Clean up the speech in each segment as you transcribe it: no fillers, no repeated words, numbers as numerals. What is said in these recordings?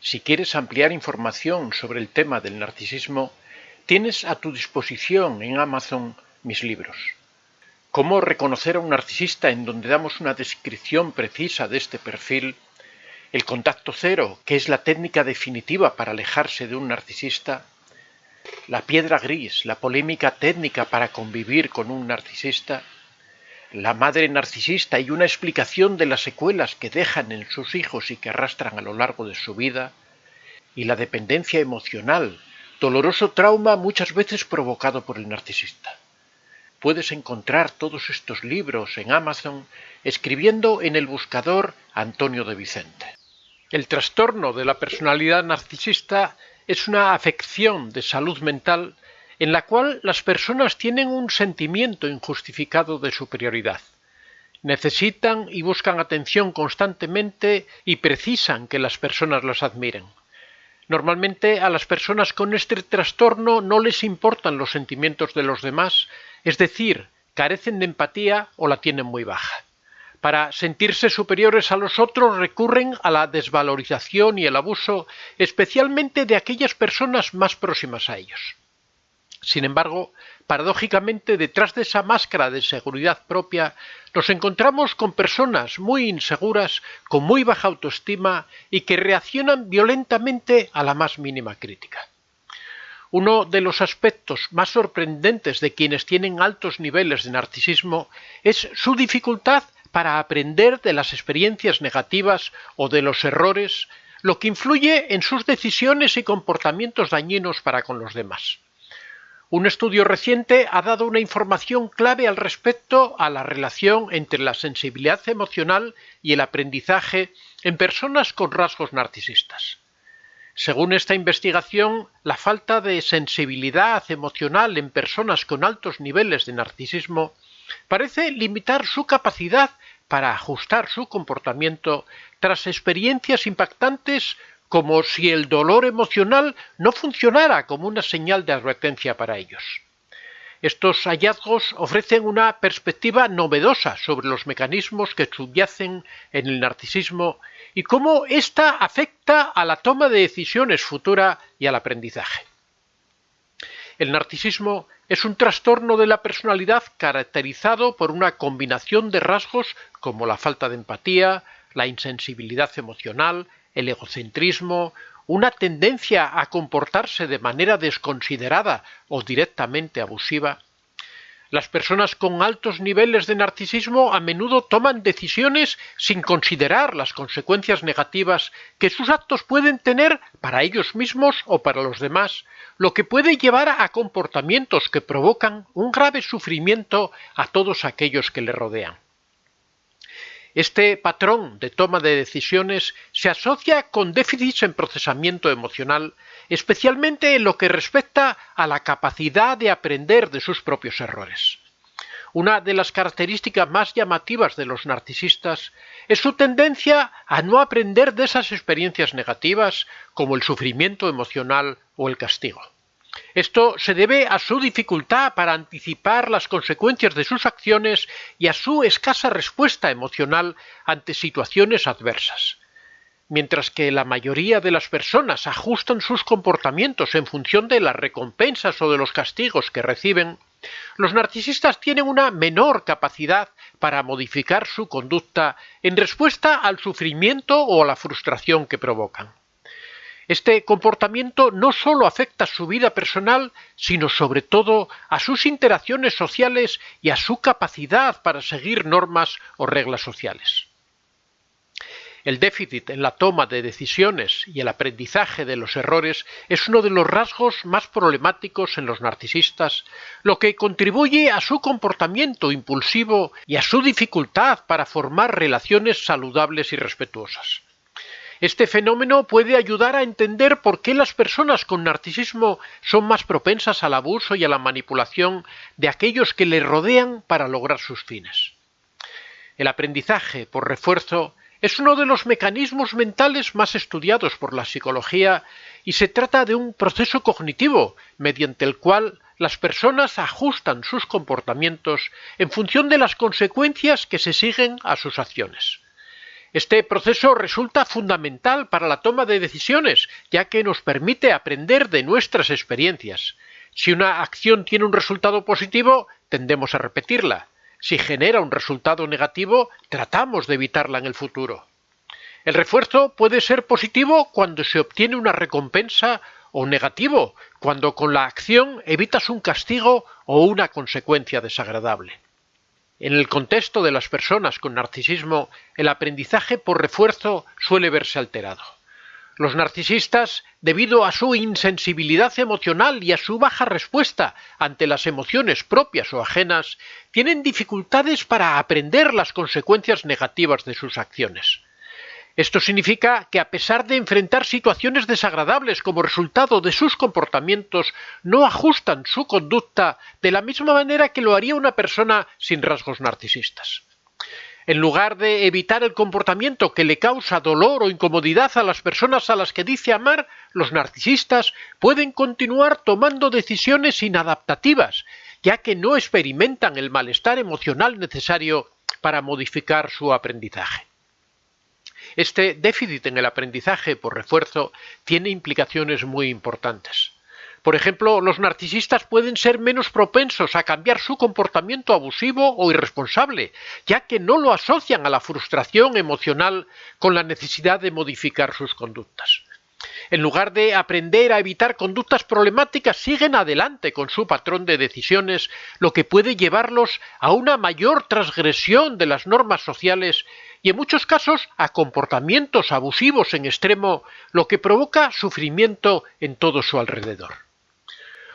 Si quieres ampliar información sobre el tema del narcisismo, tienes a tu disposición en Amazon mis libros. Cómo reconocer a un narcisista, en donde damos una descripción precisa de este perfil. El contacto cero, que es la técnica definitiva para alejarse de un narcisista. La piedra gris, la polémica técnica para convivir con un narcisista. La madre narcisista y una explicación de las secuelas que dejan en sus hijos y que arrastran a lo largo de su vida. Y la dependencia emocional, doloroso trauma muchas veces provocado por el narcisista. Puedes encontrar todos estos libros en Amazon escribiendo en el buscador Antonio de Vicente. El trastorno de la personalidad narcisista es una afección de salud mental en la cual las personas tienen un sentimiento injustificado de superioridad. Necesitan y buscan atención constantemente y precisan que las personas las admiren. Normalmente a las personas con este trastorno no les importan los sentimientos de los demás, es decir, carecen de empatía o la tienen muy baja. Para sentirse superiores a los otros recurren a la desvalorización y el abuso, especialmente de aquellas personas más próximas a ellos. Sin embargo, paradójicamente, detrás de esa máscara de seguridad propia, nos encontramos con personas muy inseguras, con muy baja autoestima y que reaccionan violentamente a la más mínima crítica. Uno de los aspectos más sorprendentes de quienes tienen altos niveles de narcisismo es su dificultad para aprender de las experiencias negativas o de los errores, lo que influye en sus decisiones y comportamientos dañinos para con los demás. Un estudio reciente ha dado una información clave al respecto a la relación entre la sensibilidad emocional y el aprendizaje en personas con rasgos narcisistas. Según esta investigación, la falta de sensibilidad emocional en personas con altos niveles de narcisismo parece limitar su capacidad para ajustar su comportamiento tras experiencias impactantes, como si el dolor emocional no funcionara como una señal de advertencia para ellos. Estos hallazgos ofrecen una perspectiva novedosa sobre los mecanismos que subyacen en el narcisismo y cómo ésta afecta a la toma de decisiones futura y al aprendizaje. El narcisismo es un trastorno de la personalidad caracterizado por una combinación de rasgos como la falta de empatía, la insensibilidad emocional, el egocentrismo, una tendencia a comportarse de manera desconsiderada o directamente abusiva. Las personas con altos niveles de narcisismo a menudo toman decisiones sin considerar las consecuencias negativas que sus actos pueden tener para ellos mismos o para los demás, lo que puede llevar a comportamientos que provocan un grave sufrimiento a todos aquellos que le rodean. Este patrón de toma de decisiones se asocia con déficits en procesamiento emocional, especialmente en lo que respecta a la capacidad de aprender de sus propios errores. Una de las características más llamativas de los narcisistas es su tendencia a no aprender de esas experiencias negativas, como el sufrimiento emocional o el castigo. Esto se debe a su dificultad para anticipar las consecuencias de sus acciones y a su escasa respuesta emocional ante situaciones adversas. Mientras que la mayoría de las personas ajustan sus comportamientos en función de las recompensas o de los castigos que reciben, los narcisistas tienen una menor capacidad para modificar su conducta en respuesta al sufrimiento o a la frustración que provocan. Este comportamiento no solo afecta a su vida personal, sino sobre todo a sus interacciones sociales y a su capacidad para seguir normas o reglas sociales. El déficit en la toma de decisiones y el aprendizaje de los errores es uno de los rasgos más problemáticos en los narcisistas, lo que contribuye a su comportamiento impulsivo y a su dificultad para formar relaciones saludables y respetuosas. Este fenómeno puede ayudar a entender por qué las personas con narcisismo son más propensas al abuso y a la manipulación de aquellos que les rodean para lograr sus fines. El aprendizaje por refuerzo es uno de los mecanismos mentales más estudiados por la psicología y se trata de un proceso cognitivo mediante el cual las personas ajustan sus comportamientos en función de las consecuencias que se siguen a sus acciones. Este proceso resulta fundamental para la toma de decisiones, ya que nos permite aprender de nuestras experiencias. Si una acción tiene un resultado positivo, tendemos a repetirla. Si genera un resultado negativo, tratamos de evitarla en el futuro. El refuerzo puede ser positivo cuando se obtiene una recompensa o negativo, cuando con la acción evitas un castigo o una consecuencia desagradable. En el contexto de las personas con narcisismo, el aprendizaje por refuerzo suele verse alterado. Los narcisistas, debido a su insensibilidad emocional y a su baja respuesta ante las emociones propias o ajenas, tienen dificultades para aprender las consecuencias negativas de sus acciones. Esto significa que a pesar de enfrentar situaciones desagradables como resultado de sus comportamientos, no ajustan su conducta de la misma manera que lo haría una persona sin rasgos narcisistas. En lugar de evitar el comportamiento que le causa dolor o incomodidad a las personas a las que dice amar, los narcisistas pueden continuar tomando decisiones inadaptativas, ya que no experimentan el malestar emocional necesario para modificar su aprendizaje. Este déficit en el aprendizaje por refuerzo tiene implicaciones muy importantes. Por ejemplo, los narcisistas pueden ser menos propensos a cambiar su comportamiento abusivo o irresponsable, ya que no lo asocian a la frustración emocional con la necesidad de modificar sus conductas. En lugar de aprender a evitar conductas problemáticas, siguen adelante con su patrón de decisiones, lo que puede llevarlos a una mayor transgresión de las normas sociales y en muchos casos a comportamientos abusivos en extremo, lo que provoca sufrimiento en todo su alrededor.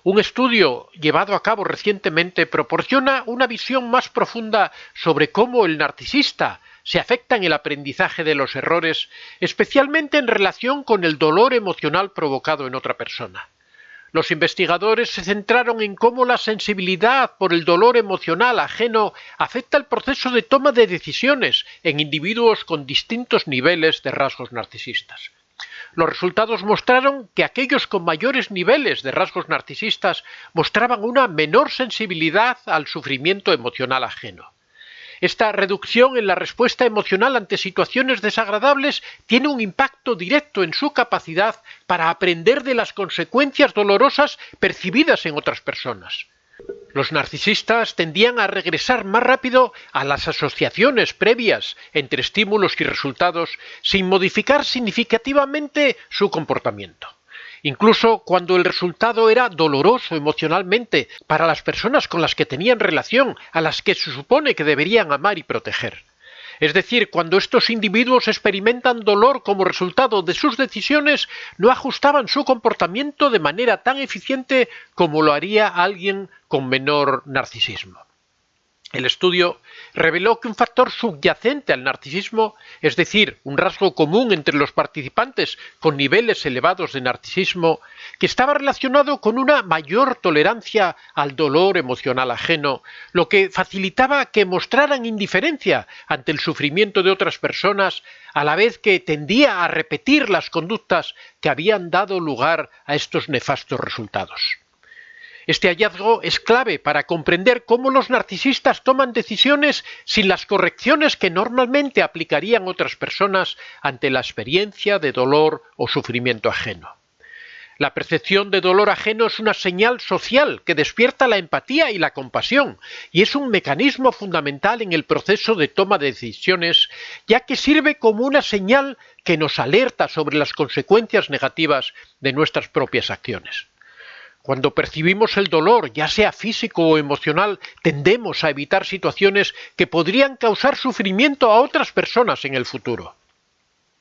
Un estudio llevado a cabo recientemente proporciona una visión más profunda sobre cómo el narcisista se afecta en el aprendizaje de los errores, especialmente en relación con el dolor emocional provocado en otra persona. Los investigadores se centraron en cómo la sensibilidad por el dolor emocional ajeno afecta el proceso de toma de decisiones en individuos con distintos niveles de rasgos narcisistas. Los resultados mostraron que aquellos con mayores niveles de rasgos narcisistas mostraban una menor sensibilidad al sufrimiento emocional ajeno. Esta reducción en la respuesta emocional ante situaciones desagradables tiene un impacto directo en su capacidad para aprender de las consecuencias dolorosas percibidas en otras personas. Los narcisistas tendían a regresar más rápido a las asociaciones previas entre estímulos y resultados sin modificar significativamente su comportamiento. Incluso cuando el resultado era doloroso emocionalmente para las personas con las que tenían relación, a las que se supone que deberían amar y proteger. Es decir, cuando estos individuos experimentan dolor como resultado de sus decisiones, no ajustaban su comportamiento de manera tan eficiente como lo haría alguien con menor narcisismo. El estudio reveló que un factor subyacente al narcisismo, es decir, un rasgo común entre los participantes con niveles elevados de narcisismo, que estaba relacionado con una mayor tolerancia al dolor emocional ajeno, lo que facilitaba que mostraran indiferencia ante el sufrimiento de otras personas, a la vez que tendía a repetir las conductas que habían dado lugar a estos nefastos resultados. Este hallazgo es clave para comprender cómo los narcisistas toman decisiones sin las correcciones que normalmente aplicarían otras personas ante la experiencia de dolor o sufrimiento ajeno. La percepción de dolor ajeno es una señal social que despierta la empatía y la compasión, y es un mecanismo fundamental en el proceso de toma de decisiones, ya que sirve como una señal que nos alerta sobre las consecuencias negativas de nuestras propias acciones. Cuando percibimos el dolor, ya sea físico o emocional, tendemos a evitar situaciones que podrían causar sufrimiento a otras personas en el futuro.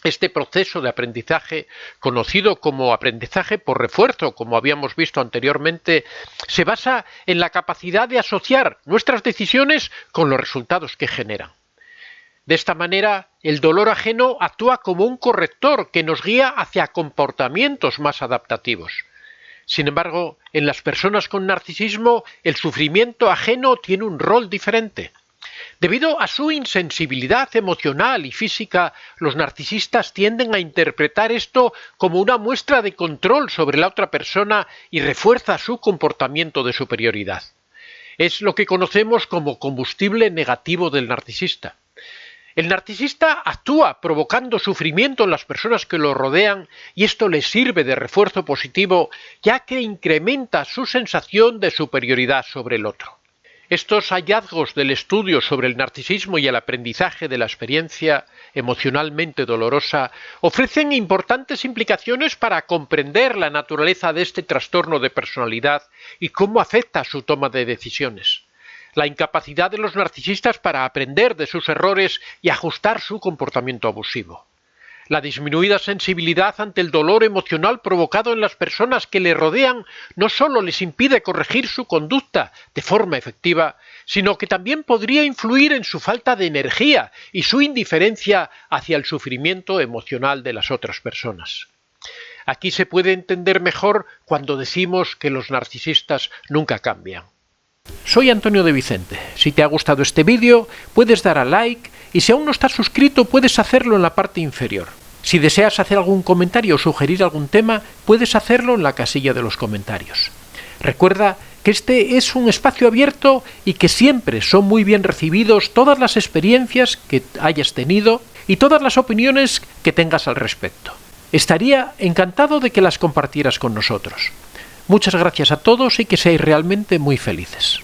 Este proceso de aprendizaje, conocido como aprendizaje por refuerzo, como habíamos visto anteriormente, se basa en la capacidad de asociar nuestras decisiones con los resultados que generan. De esta manera, el dolor ajeno actúa como un corrector que nos guía hacia comportamientos más adaptativos. Sin embargo, en las personas con narcisismo, el sufrimiento ajeno tiene un rol diferente. Debido a su insensibilidad emocional y física, los narcisistas tienden a interpretar esto como una muestra de control sobre la otra persona y refuerza su comportamiento de superioridad. Es lo que conocemos como combustible negativo del narcisista. El narcisista actúa provocando sufrimiento en las personas que lo rodean y esto le sirve de refuerzo positivo, ya que incrementa su sensación de superioridad sobre el otro. Estos hallazgos del estudio sobre el narcisismo y el aprendizaje de la experiencia emocionalmente dolorosa ofrecen importantes implicaciones para comprender la naturaleza de este trastorno de personalidad y cómo afecta su toma de decisiones. La incapacidad de los narcisistas para aprender de sus errores y ajustar su comportamiento abusivo. La disminuida sensibilidad ante el dolor emocional provocado en las personas que le rodean no solo les impide corregir su conducta de forma efectiva, sino que también podría influir en su falta de energía y su indiferencia hacia el sufrimiento emocional de las otras personas. Aquí se puede entender mejor cuando decimos que los narcisistas nunca cambian. Soy Antonio de Vicente. Si te ha gustado este vídeo, puedes dar a like y si aún no estás suscrito, puedes hacerlo en la parte inferior. Si deseas hacer algún comentario o sugerir algún tema, puedes hacerlo en la casilla de los comentarios. Recuerda que este es un espacio abierto y que siempre son muy bien recibidos todas las experiencias que hayas tenido y todas las opiniones que tengas al respecto. Estaría encantado de que las compartieras con nosotros. Muchas gracias a todos y que seáis realmente muy felices.